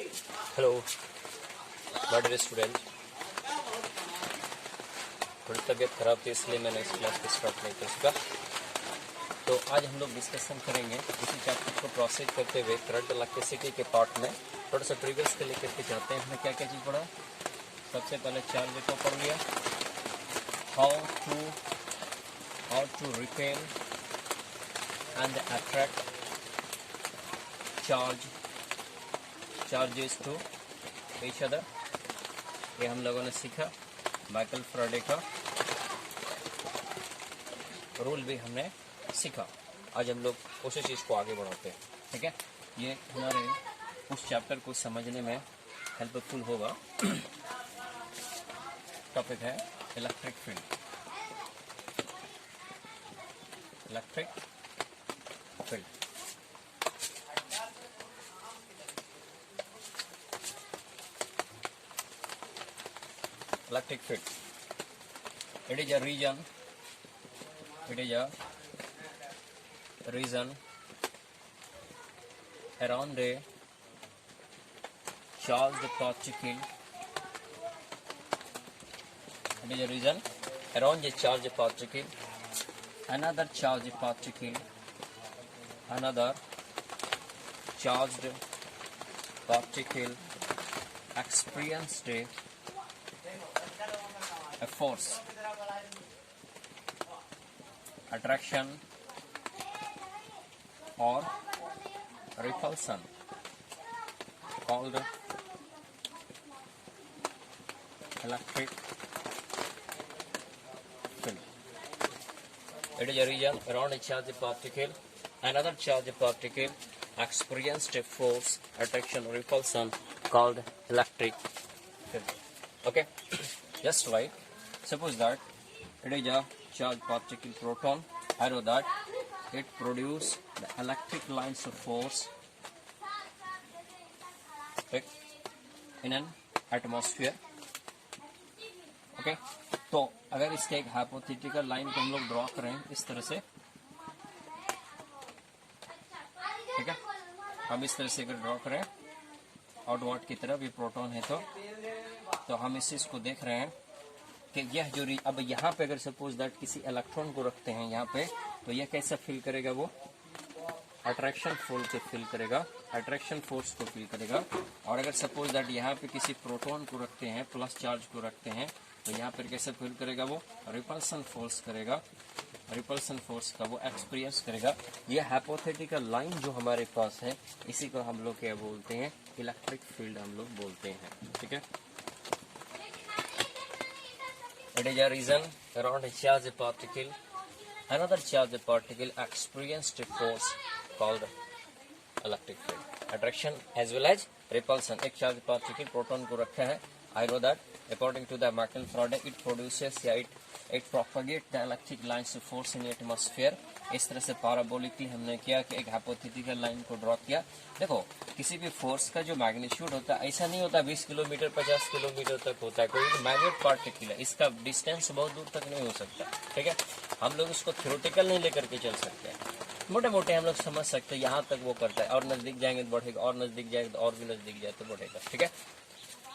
Hello my dear student, थोड़ी तबीयत खराब थी इसलिए मैंने इस क्लास को स्टार्ट नहीं कर सका। तो आज हम लोग डिस्कशन करेंगे इसी चैप्टर को प्रोसेस करते हुए करंट इलेक्ट्रिसिटी के पार्ट में थोड़ा सा प्रीवियस के लेकर के जाते हैं। हमने क्या क्या चीज़ पढ़ा? सबसे पहले चार्ज को पढ़ लिया, how to repel and attract charges to each other, ये हम लोगों ने सीखा। माइकल फैराडे का रूल भी हमने सीखा। आज हम लोग उसी चीज़ को आगे बढ़ाते हैं, ठीक है। ये हमारे उस चैप्टर को समझने में हेल्पफुल होगा। टॉपिक है electric field. Electric field. It is a region around a charged particle. It is a region around a charged particle. Another charged particle experienced a force, attraction or repulsion called electric field. It is a region around a charged particle. Another charged particle experienced a force, attraction or repulsion called electric field. Okay, just like suppose that it is a charged particle proton. I know that it produces the electric lines of force in an atmosphere. Okay, तो अगर इसके एक hypothetical line को हम लोग draw करें इस तरह से, ठीक है, हम इस तरह से अगर ड्रॉ करें आउटवर्ड की तरफ, ये प्रोटॉन है तो हम इस चीज को देख रहे हैं कि यह जो अब यहाँ पे अगर सपोज दैट किसी इलेक्ट्रॉन को रखते हैं यहाँ पे, तो यह कैसा फील करेगा? वो अट्रैक्शन फोर्स को फील करेगा, और अगर सपोज दैट यहाँ पे किसी प्रोटॉन को रखते हैं, प्लस चार्ज को रखते हैं, तो यहाँ पर कैसे फील करेगा? वो रिपल्सन फोर्स करेगा, रिपल्सन फोर्स का वो एक्सपीरियंस करेगा। ये हाइपोथेटिकल लाइन जो हमारे पास है, इसी को हम लोग क्या बोलते हैं? इलेक्ट्रिक फील्ड हम लोग बोलते हैं, ठीक है। It is a region around a charged particle. Another charged particle experienced a force called electric field. Attraction as well as repulsion. एक charged particle proton को रखा है. I know that according to the Michael Faraday, it produces it propagates the electric lines of force in the atmosphere. इस तरह से parabolically हमने किया कि एक हाइपोथेटिकल लाइन को ड्रॉ किया। देखो, किसी भी फोर्स का जो मैग्नीट्यूड होता है ऐसा नहीं होता 20 किलोमीटर 50 किलोमीटर तक होता है। कोई मैग्नेट पार्टिकल है, इसका डिस्टेंस बहुत दूर तक नहीं हो सकता, ठीक है। हम लोग इसको थ्योरेटिकल नहीं लेकर के चल सकते हैं, मोटे मोटे हम लोग समझ सकते हैं यहाँ तक वो करता है, और नजदीक जाएंगे तो बढ़ेगा, और नजदीक जाएंगे तो और भी नजदीक जाए तो बढ़ेगा, ठीक है।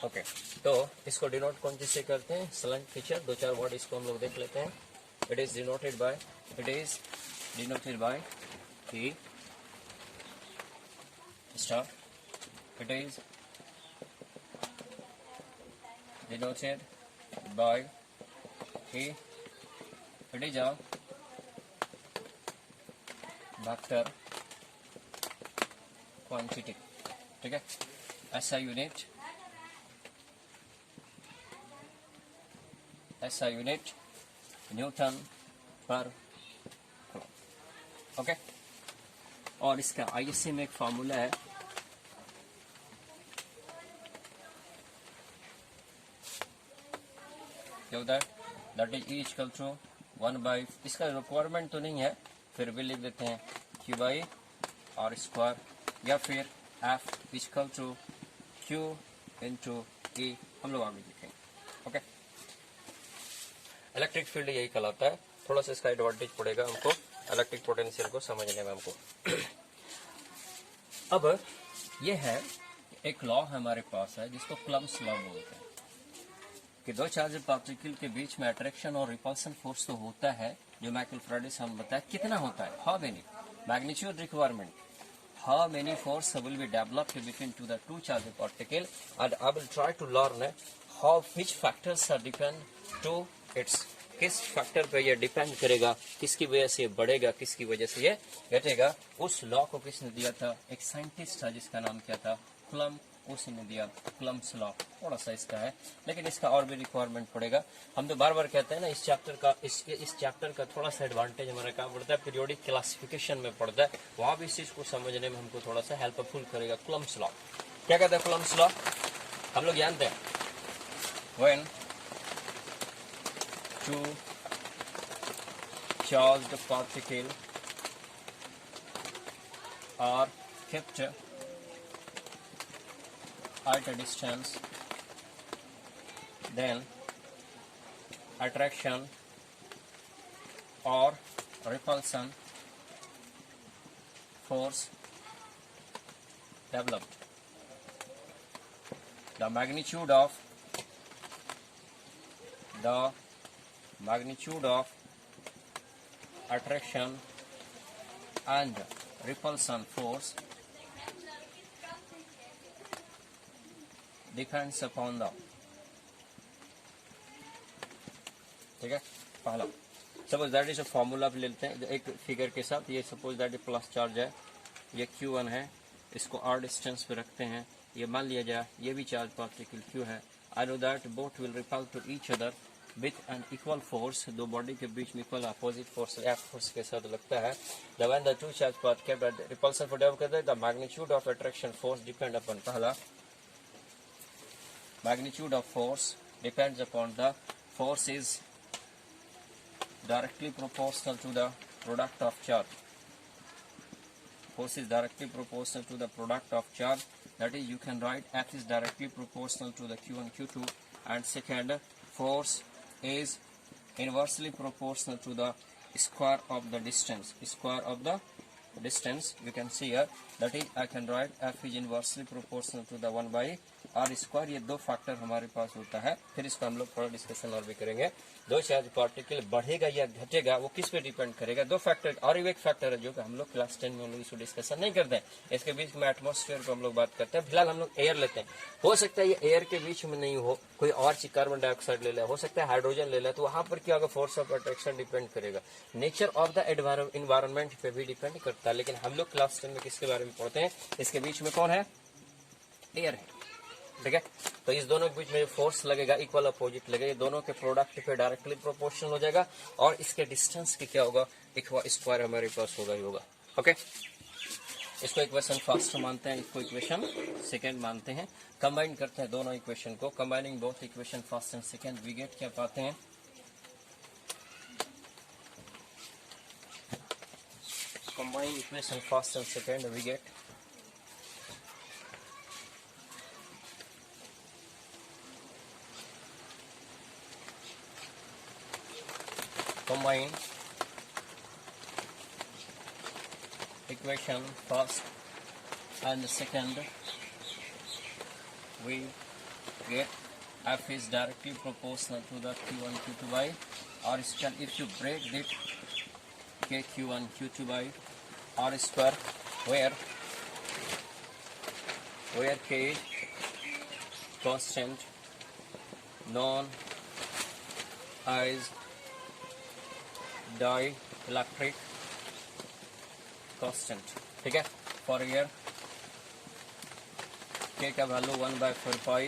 ओके, तो इसको डिनोट कौन चीज से करते हैं? Slant feature. दो चार वर्ड इसको हम लोग देख लेते हैं। It is denoted by T star. It is denoted by T. It is a vector quantity, ठीक है। SI unit newton per coulomb, okay. और इसका ISC में एक फार्मूला है, that is E equal to 1/, इसका रिक्वायरमेंट तो नहीं है, फिर भी लिख देते हैं Q/R², या फिर F equal to Q into E, हम लोग आगे लिखेंगे, ओके। इलेक्ट्रिक फील्ड यही कहलाता है। थोड़ा सा इसका एडवांटेज पड़ेगा हमको इलेक्ट्रिक पोटेंशियल को समझने में हमको। अब ये है एक लॉ हमारे पास है जिसको कुलम्ब्स लॉ बोलते हैं कि दो चार्ज पार्टिकल के बीच में अट्रैक्शन और रिपल्सन फोर्स तो होता है, जो माइकल फैराडे से हम बताया कितना होता है, how many magnitude requirement, how many force will be developed between to the two charged particle, and I will try to learn how which factors are depend to its, किस factor पे ये depend करेगा, किसकी वजह से ये बढ़ेगा, किसकी वजह से ये घटेगा। उस लॉ को किसने दिया था, एक साइंटिस्ट था जिसका नाम क्या था, कुलम्ब, उसी ने दिया कुलम्ब्स लॉ। थोड़ा सा इसका है लेकिन इसका और भी रिक्वायरमेंट पड़ेगा। हम तो बार बार कहते हैं ना, इस चैप्टर का थोड़ा सा एडवांटेज हमारा क्या पड़ता है, पीरियोडिक क्लासिफिकेशन में पड़ता है, वहां भी इस चीज को समझने में हमको थोड़ा सा हेल्पफुल करेगा। कुलम्ब्स लॉ क्या कहता है, कुलम्ब्स लॉ हम लोग जानते हैं, when two charged particle are kept at a distance, then attraction or repulsion force developed. The magnitude of attraction and repulsion force depends upon the, ठीक है। पहला suppose that is a formula भी लेते हैं एक फिगर के साथ, ये सपोज दैट प्लस चार्ज है, ये Q1 है, इसको R डिस्टेंस पे रखते हैं, ये मान लिया जाए ये भी चार्ज पार्टिकल Q है। I know that both will repel to each other with an equal force, दो बॉडी के बीच में equal opposite force F force के साथ लगता है। The when the two charge particle repulsion for develop करते हैं, the magnitude of attraction force depend upon, पहला magnitude of force depends upon the force is directly proportional to the product of charge. Force is directly proportional to the product of charge. That is, you can write F is directly proportional to the Q1, Q2. And second, force is inversely proportional to the square of the distance. Square of the distance you can see here. That is, I can write F is inversely proportional to the 1 by R square. ये दो factor हमारे पास होता है, फिर इसका हम लोग थोड़ा डिस्कशन और भी करेंगे। दो चार्ज पार्टिकल बढ़ेगा या घटेगा वो किस पे डिपेंड करेगा, दो फैक्टर और एक फैक्टर है जो कि हम लोग क्लास 10 में हम लोग इसको डिस्कशन नहीं करते हैं। इसके बीच में एटमॉस्फेयर को हम लोग बात करते हैं, फिलहाल हम लोग एयर लेते हैं। हो सकता है ये एयर के बीच में नहीं हो, कोई और चीज कार्बन डाइऑक्साइड ले ले, हो सकता है हाइड्रोजन ले ले, तो वहां पर क्या होगा, फोर्स ऑफ अट्रैक्शन डिपेंड करेगा, नेचर ऑफ द एनवायरमेंट पे भी डिपेंड करता है। लेकिन हम लोग क्लास 10 में किसके बारे में पढ़ते हैं, इसके बीच में कौन है, एयर है, ठीक है। तो इस दोनों के बीच में जो फोर्स लगेगा इक्वल अपोजिट लगेगा, दोनों के प्रोडक्ट पे डायरेक्टली प्रोपोर्शनल हो जाएगा, और इसके डिस्टेंस की क्या होगा, स्क्वायर हमारे पास होगा ही होगा। ओके, इसको इक्वेशन फर्स्ट मानते हैं, इसको इक्वेशन सेकंड मानते हैं। कंबाइन करते हैं दोनों इक्वेशन को, combining both equation first and second, we get क्या पाते हैं, combine equation first and second, we get combine equation first and second, we get F is directly proportional to the Q1 Q2 by R square. If you break it, K Q1 Q2 by R square, where K is constant known as dielectric constant, ठीक है। For year के का value 1/4 pi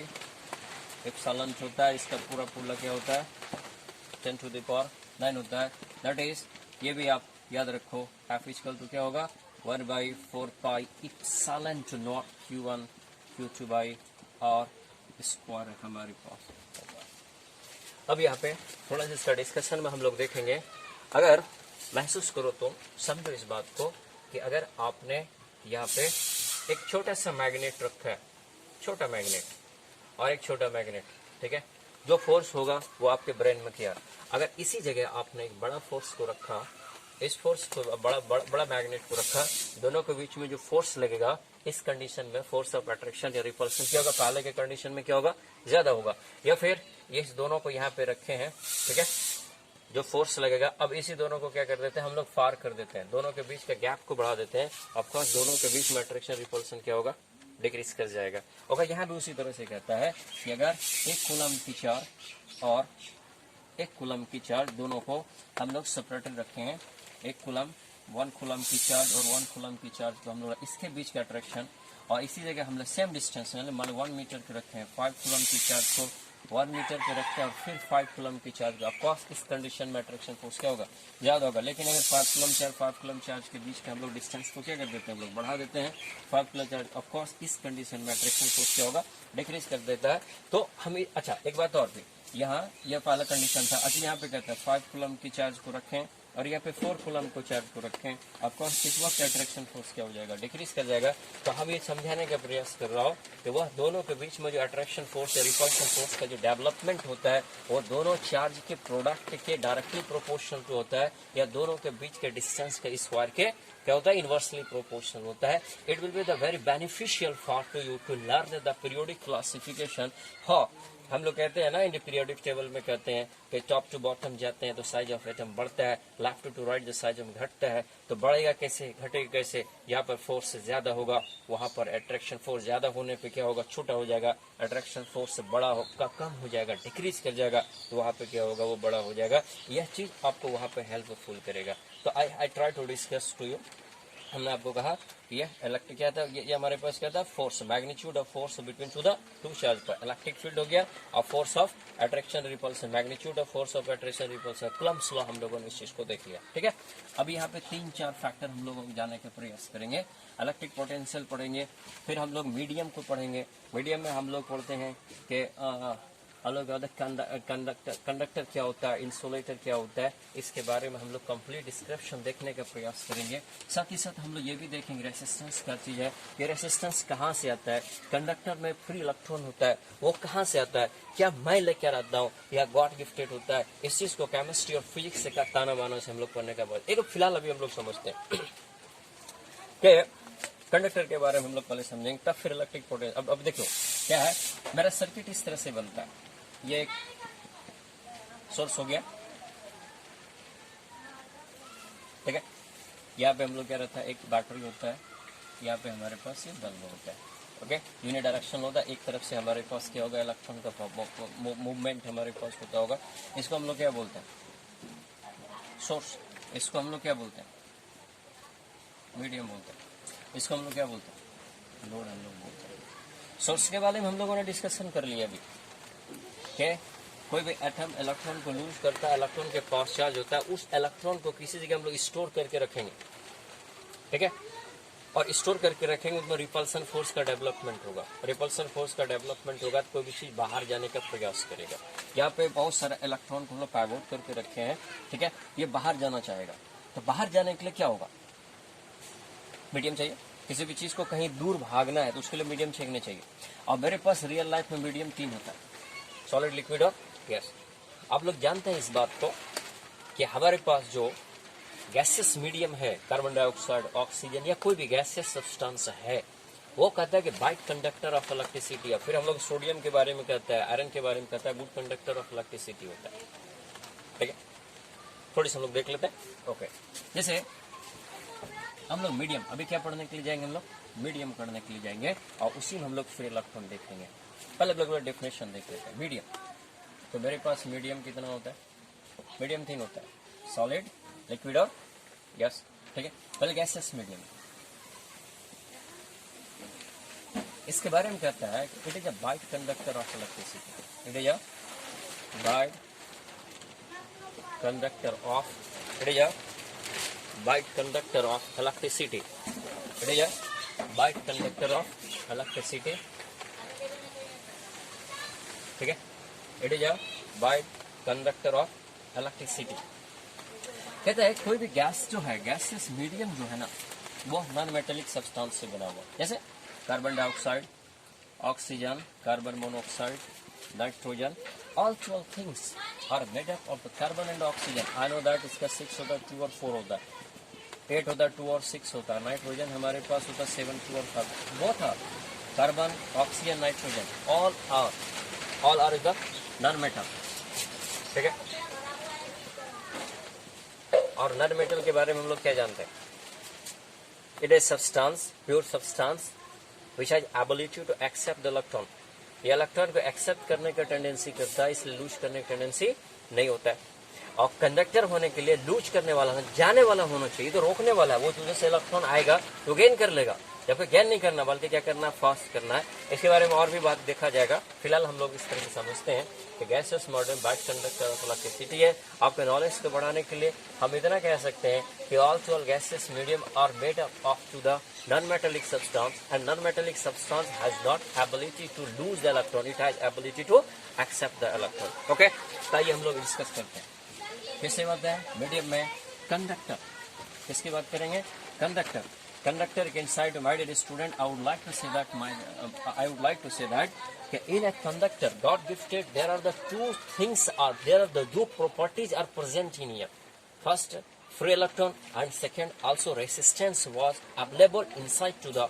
epsilon होता है, इसका पूरा क्या होता है 10⁻9 होता है। दैट इज, ये भी आप याद रखो, F इक्वल टू क्या होगा, 1/4 pi epsilon two naught Q1 Q2 by R square हमारे पास होगा। अब यहाँ पे थोड़ा सा इसका डिस्कशन में हम लोग देखेंगे। अगर महसूस करो तो समझो इस बात को कि अगर आपने यहाँ पे एक छोटा सा मैग्नेट रखा है, छोटा मैग्नेट और एक छोटा मैग्नेट, ठीक है, जो फोर्स होगा वो आपके ब्रेन में क्या, अगर इसी जगह आपने एक बड़ा फोर्स को रखा इस फोर्स को बड़ा मैग्नेट को रखा, दोनों के बीच में जो फोर्स लगेगा इस कंडीशन में फोर्स ऑफ अट्रैक्शन या रिपल्शन क्या होगा, पहले के कंडीशन में क्या होगा, ज्यादा होगा। या फिर ये इस दोनों को यहाँ पे रखे हैं, ठीक है, जो फोर्स लगेगा, अब इसी दोनों को क्या कर देते हैं हम लोग, फार कर देते हैं, दोनों के बीच का गैप को बढ़ा देते हैं। ऑफकोर्स दोनों के बीच में अट्रैक्शन रिपल्शन क्या होगा, डिक्रीज कर जाएगा। और यहाँ भी उसी तरह से कहता है कि अगर 1 कूलम की चार्ज और 1 कूलम की चार्ज दोनों को हम लोग सेपरेटेड रखे हैं, 1 कूलम 1 कूलम की चार्ज और 1 कूलम की चार्ज को हम लोग इसके बीच का अट्रैक्शन, और इसी जगह हम लोग सेम डिस्टेंस में मान 1 मीटर के रखे हैं, 5 कूलम की चार्ज को 1 मीटर के रखते हैं और फिर 5 कूलम की चार्ज का, ऑफकोर्स इस कंडीशन में अट्रैक्शन फोर्स क्या होगा, ज्यादा होगा। लेकिन अगर 5 कूलम चार्ज के बीच के हम लोग डिस्टेंस को क्या कर देते हैं, हम लोग बढ़ा देते हैं, 5 कूलम चार्ज, ऑफकोर्स इस कंडीशन में अट्रैक्शन फोर्स क्या होगा, डिक्रीज कर देता है। तो हमें अच्छा एक बात और भी, यहाँ यह पहला कंडीशन था, अच्छा यहाँ पे कहता है 5 कूलम की चार्ज को रखें और यहाँ पे 4 कूलम को चार्ज को रखें, ऑफकोर्स इस वक्त अट्रैक्शन फोर्स क्या हो जाएगा, डिक्रीज कर जाएगा। तो हम ये समझाने का प्रयास कर रहा हूँ कि वह दोनों के बीच में जो अट्रैक्शन फोर्स या रिपल्शन फोर्स का जो डेवलपमेंट होता है वो दोनों चार्ज के प्रोडक्ट के डायरेक्टली प्रोपोर्शनल पे होता है, या दोनों के बीच के डिस्टेंस के स्क्वायर के क्या होता है, इनवर्सली प्रोपोर्शनल होता है। It will be the very beneficial for to you to learn the periodic classification. हाँ, हम लोग कहते हैं ना, इन पीरियोडिक टेबल में कहते हैं कि टॉप टू बॉटम जाते हैं तो साइज ऑफ एटम बढ़ता है, left to right the size of घटता है। तो बढ़ेगा कैसे, घटेगा कैसे, यहाँ पर फोर्स ज्यादा होगा, वहां पर अट्रैक्शन फोर्स ज्यादा होने पे क्या होगा, छोटा हो जाएगा, अट्रैक्शन फोर्स बड़ा होगा, कम हो जाएगा, डिक्रीज कर जाएगा, तो वहां पे क्या होगा, वो बड़ा हो जाएगा। यह चीज आपको वहां पे हेल्पफुल करेगा। तो I try to discuss to you, हमने आपको कहा कि ये इलेक्ट्रिक क्या था, ये हमारे पास क्या था, force, magnitude of force between two charge पर, इलेक्ट्रिक फील्ड हो गया, और force of attraction repulsion, magnitude of force of attraction repulsion, Coulomb's law हम लोगों ने इस चीज को देख लिया, ठीक है। अब यहाँ पे 3-4 फैक्टर हम लोग जाने का प्रयास करेंगे। इलेक्ट्रिक पोटेंशियल पढ़ेंगे, फिर हम लोग मीडियम को पढ़ेंगे। मीडियम में हम लोग पढ़ते हैं कि अलग अलग कंडक्टर क्या होता है, इंसुलेटर क्या होता है, इसके बारे में हम लोग कंप्लीट डिस्क्रिप्शन देखने का प्रयास करेंगे। साथ ही साथ हम लोग ये भी देखेंगे रेसिस्टेंस क्या चीज है, ये रेसिस्टेंस कहाँ से आता है, कंडक्टर में फ्री इलेक्ट्रॉन होता है वो कहाँ से आता है, क्या मैं लेकर आता हूँ या गॉड गिफ्टेड होता है, इस चीज को केमिस्ट्री और फिजिक्स से ताना बाना से हम लोग पढ़ने का बाद एक फिलहाल अभी हम लोग समझते हैं कि कंडक्टर के बारे में हम लोग पहले समझेंगे, तब फिर इलेक्ट्रिक पोटेंशियल। अब देखो क्या है, मेरा सर्किट इस तरह से बनता है, ये एक सोर्स हो गया, ठीक है, यहाँ पे हम लोग क्या रहता है, एक बैटरी होता है, यहाँ पे हमारे पास ये बल्ब होता है, ओके, यूनिडायरेक्शन होता है, एक तरफ से हमारे पास क्या होगा, इलेक्ट्रॉन का मूवमेंट हमारे पास होता होगा। इसको हम लोग क्या बोलते हैं, सोर्स, इसको हम लोग क्या बोलते हैं, मीडियम बोलते हैं, इसको हम लोग क्या बोलते हैं, लोड हम लोग बोलते हैं। सोर्स के बारे में हम लोगों ने डिस्कशन कर लिया अभी, कि कोई भी एटम इलेक्ट्रॉन को लूज करता है, इलेक्ट्रॉन के पास चार्ज होता है, उस इलेक्ट्रॉन को किसी जगह हम लोग स्टोर करके रखेंगे, ठीक है, और स्टोर करके रखेंगे, उसमें रिपल्सन फोर्स का डेवलपमेंट होगा। रिपल्सन फोर्स का डेवलपमेंट होगा तो कोई भी चीज बाहर जाने का प्रयास करेगा। यहाँ पे बहुत सारे इलेक्ट्रॉन को हम लोग पाइवोट करके रखे हैं, ठीक है, ये बाहर जाना चाहेगा, तो बाहर जाने के लिए क्या होगा, मीडियम चाहिए। किसी भी चीज को कहीं दूर भागना है तो उसके लिए मीडियम छेकने चाहिए। और मेरे पास रियल लाइफ में मीडियम 3 होता है, सॉलिड, लिक्विड और गैस। आप लोग जानते हैं इस बात को कि हमारे पास जो गैसियस मीडियम है, कार्बन डाइऑक्साइड, ऑक्सीजन या कोई भी गैसियस सब्सटेंस है, वो कहता है कि बाइट कंडक्टर ऑफ इलेक्ट्रिसिटी। या फिर हम लोग सोडियम के बारे में कहता है, आयरन के बारे में कहता है गुड कंडक्टर ऑफ इलेक्ट्रिसिटी होता है, ठीक है। थोड़ी सी हम लोग देख लेते हैं, ओके। जैसे हम लोग मीडियम, अभी क्या पढ़ने के लिए जाएंगे, हम लोग मीडियम पढ़ने के लिए जाएंगे, और उसी में हम लोग फिर इलेक्ट्रॉन देखेंगे। पहले अलग डेफिनेशन देख लेते हैं मीडियम। तो मेरे पास मीडियम कितना होता है, मीडियम 3 होता है, सॉलिड, लिक्विड और गैस, ठीक है। पहले गैसेस मीडियम, इसके बारे में कहता है कि it is a bite conductor of electricity, it is a bite conductor of, it is a bite conductor of electricity, it is a bite conductor of electricity, ठीक है, it is a bite conductor of electricity. कहता है कोई भी gas जो है, gaseous medium जो है ना, वो नॉन मेटेलिक सब्सटेंस से बना हुआ, जैसे carbon dioxide, oxygen, carbon monoxide, nitrogen. All 12 things are made up of the carbon and oxygen. I know that इसका 6 होता है, 2 और 4 होता है, 8 होता है, 2 और 6 होता है. नाइट्रोजन हमारे पास होता है 7, 2 और 5. Both are carbon, oxygen, nitrogen. All are the non-metal. ठीक है. और नॉन मेटल के बारे में हम लोग क्या जानते हैं? It is substance, pure substance, which has ability to accept the electron. ये इलेक्ट्रॉन को एक्सेप्ट करने का टेंडेंसी करता है, इसलिए लूज करने का टेंडेंसी नहीं होता है. और कंडक्टर होने के लिए लूज करने वाला, जाने वाला होना चाहिए, तो रोकने वाला है. वो तुझे से इलेक्ट्रॉन आएगा तो गेन कर लेगा, या फिर गेन नहीं करना बल्कि क्या करना, फास्ट करना है. इसके बारे में और भी बात देखा जाएगा. फिलहाल हम लोग इस तरह से समझते हैं कि gases modern bat conductor of electricity है. आपके नॉलेज को बढ़ाने के लिए हम इतना कह सकते हैं कि all 12 gases medium are made up of to the non-metallic substance, and non-metallic substance has not ability to lose the electron, it has ability to accept the electron. Okay, तो ये हम लोग डिस्कस करते हैं. किससे बात है? मीडियम में कंडक्टर. किसकी बात करेंगे? कंडक्टर. कंडक्टर के inside my dear student, I would like to say that in a conductor God gifted there are the two things, there are the two properties are present in here. First, free electron, and second, also resistance was available inside to the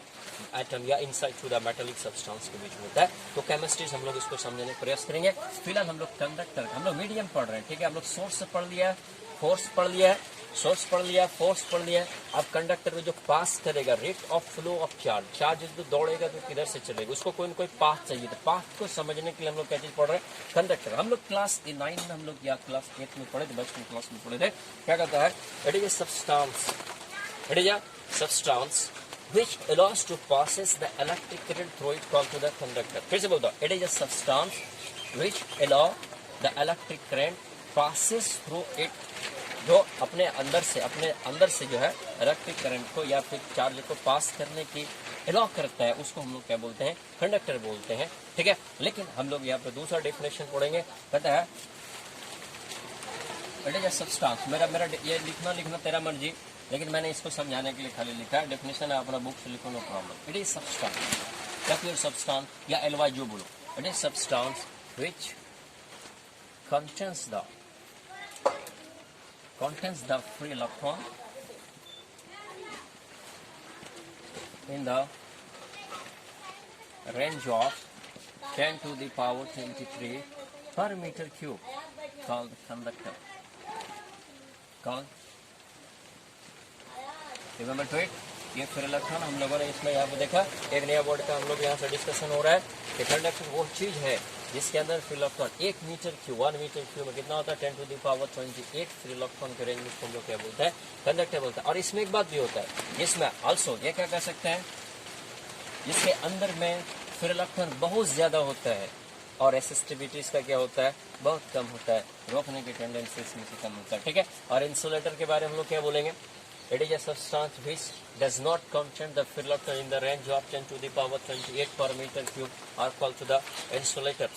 atom या inside to the metallic substance के बीच में होता है. तो chemistry हम लोग इसको समझने का प्रयास करेंगे. फिलहाल हम लोग कंडक्टर, हम लोग मीडियम पढ़ रहे हैं. ठीक है, हम लोग सोर्स पढ़ लिया, फोर्स पढ़ लिया, सोर्स पढ़ लिया, फोर्स पढ़ लिया. अब कंडक्टर में जो पास करेगा, rate of flow of charge जो दौड़ेगा तो किधर से चलेगा, उसको कोई ना कोई पाथ चाहिए. तो पाथ को समझने के लिए हम लोग क्या चीज पढ़ रहे हैं? कंडक्टर. हम लोग क्लास 9 में हम लोग या क्लास 8 में पढ़े थे, बचपन क्लास में पढ़े थे. क्या कहता है? It is a substance which allows to passes the electric current through it called to the conductor. फिर से बोलता हूँ, it is a substance which allow the electric current passes through it, जो अपने अंदर से जो है इलेक्ट्रिक करंट को या फिर चार्ज को पास करने की अलाउ करता है, उसको हम लोग क्या बोलते हैं? कंडक्टर बोलते हैं. ठीक है, लेकिन हम लोग यहाँ पे दूसरा डेफिनेशन पढ़ेंगे. कहता है इट इज अ सब्सटेंस. मेरा ये लिखना तेरा मर्जी, लेकिन मैंने इसको समझाने के लिए खाली लिखा है. डेफिनेशन है अपना बुक से लिखो, no problem. It is substance या फिर सब्सटेंस या एलवाई जो बोलो. It is substance which contains the free electron in the range of 10 to the power 23 per meter cube, called conductor. Remember to it. ये free electron हम लोगों ने इसमें यहाँ पे देखा. एक नया वर्ड का हम लोग यहाँ से डिस्कशन हो रहा है कि कंडक्टर वो चीज है जिसके अंदर फ्री इलेक्ट्रॉन 1 मीटर क्यूब में कितना होता है? 10 to the power 28 free electron के रेंज में हम लोग क्या बोलते हैं? कंडक्टर बोलते हैं. और इसमें एक बात भी होता है, जिसमें ऑल्सो ये क्या कह सकते हैं, जिसके अंदर में फ्री इलेक्ट्रॉन बहुत ज्यादा होता है और रेसिस्टिविटी इसका क्या होता है? बहुत कम होता है. रोकने की टेंडेंसी इसमें से कम होता है. ठीक है, और इंसुलेटर के बारे में हम लोग क्या बोलेंगे? It is a substance which does not contain the free electron in the range of 10 to the power 28 per meter cube are called to the insulator.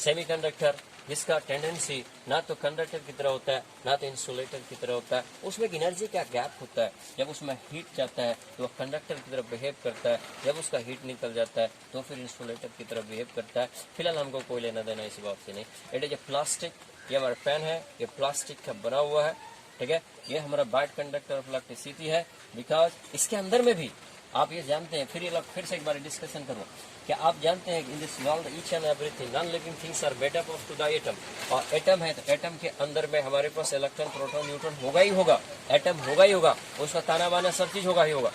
Semiconductor, जिसका टेंडेंसी ना तो कंडक्टर की तरह होता है ना तो इंसुलेटर की तरह होता है. उसमें एक एनर्जी का गैप होता है. जब उसमें हीट जाता है तो वह कंडक्टर की तरफ बिहेव करता है, जब उसका हीट निकल जाता है तो फिर इंसुलेटर की तरफ बिहेव करता है. फिलहाल हमको कोई लेना देना इस बात से नहीं. It is a plastic. ये हमारा पेन है, ये प्लास्टिक का बना हुआ है. ठीक है, ये हमारा बाइट कंडक्टर ऑफ इलेक्ट्रिसिटी है. बिकॉज इसके अंदर में भी आप ये जानते हैं, फिर से एक बार डिस्कशन करूं, क्या आप जानते हैं in this world each and everything non living things are made up of to the atom. और एटम है तो एटम के अंदर में हमारे पास इलेक्ट्रॉन, प्रोटॉन, न्यूट्रॉन होगा ही होगा. एटम होगा ही होगा, उसका ताना बाना सब चीज होगा ही होगा.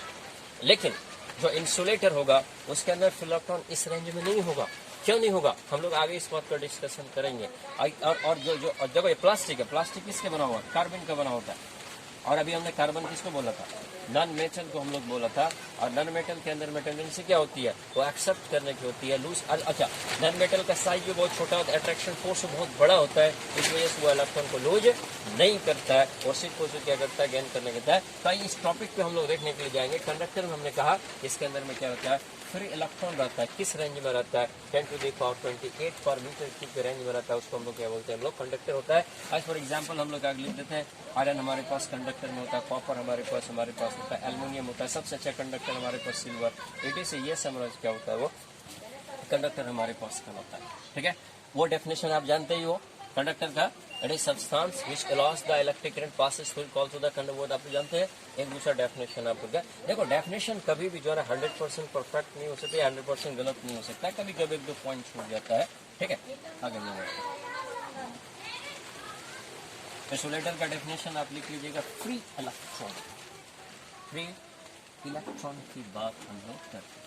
लेकिन जो इंसुलेटर होगा उसके अंदर इलेक्ट्रॉन इस रेंज में नहीं होगा. क्यों नहीं होगा? हम लोग आगे इस बात पर डिस्कशन करेंगे. और जो देखो ये प्लास्टिक है, प्लास्टिक किसके बना हुआ है? कार्बन का बना होता है. और अभी हमने कार्बन किसको बोला था? नॉन मेटल को हम लोग बोला था. और नॉन मेटल के अंदर में टेंडेंसी क्या होती है? वो एक्सेप्ट करने की होती है, लूज. अच्छा, नॉन मेटल का साइज भी बहुत छोटा होता है, अट्रैक्शन फोर्स बहुत बड़ा होता है, इस वजह से वो इलेक्ट्रॉन को लूज नहीं करता है और सिर्फ उसे क्या करता है? गेन करने देता है. तो इस टॉपिक पे हम लोग देखने के लिए जाएंगे. कंडक्टर में हमने कहा इसके अंदर में क्या होता है? फ्री इलेक्ट्रॉन रहता है. किस रेंज में रहता है? 10 to the power 28 पर मीटर क्यूब के रेंज में रहता है. उसको हम लोग क्या बोलते हैं? हम लोग कंडक्टर होता है. आज फॉर एग्जांपल हम लोग आगे लिख देते हैं, आयरन हमारे पास कंडक्टर में होता है, कॉपर हमारे पास होता है, एल्युमिनियम होता है, सबसे अच्छा कंडक्टर हमारे पास सिल्वर. इट से ये समझ क्या होता है? वो कंडक्टर हमारे पास कल होता है, ठीक है। वो डेफिनेशन आप जानते ही हो कंडक्टर का, it is substance which allows the electric current passes through call to the conductor, वो आप जानते हैं। एक दूसरा डेफिनेशन आपको क्या, देखो डेफिनेशन कभी भी जो है 100% परफेक्ट नहीं हो सकती, 100% गलत नहीं हो सकता, कभी कभी एक दो पॉइंट छूट जाता है, ठीक है। आगे बढ़ते हैं। इंसुलेटर का डेफिनेशन आप लिख लीजिएगा, फ्री इलेक्ट्रॉन। फ्री इलेक्ट्रॉन की बात हम लोग करते हैं।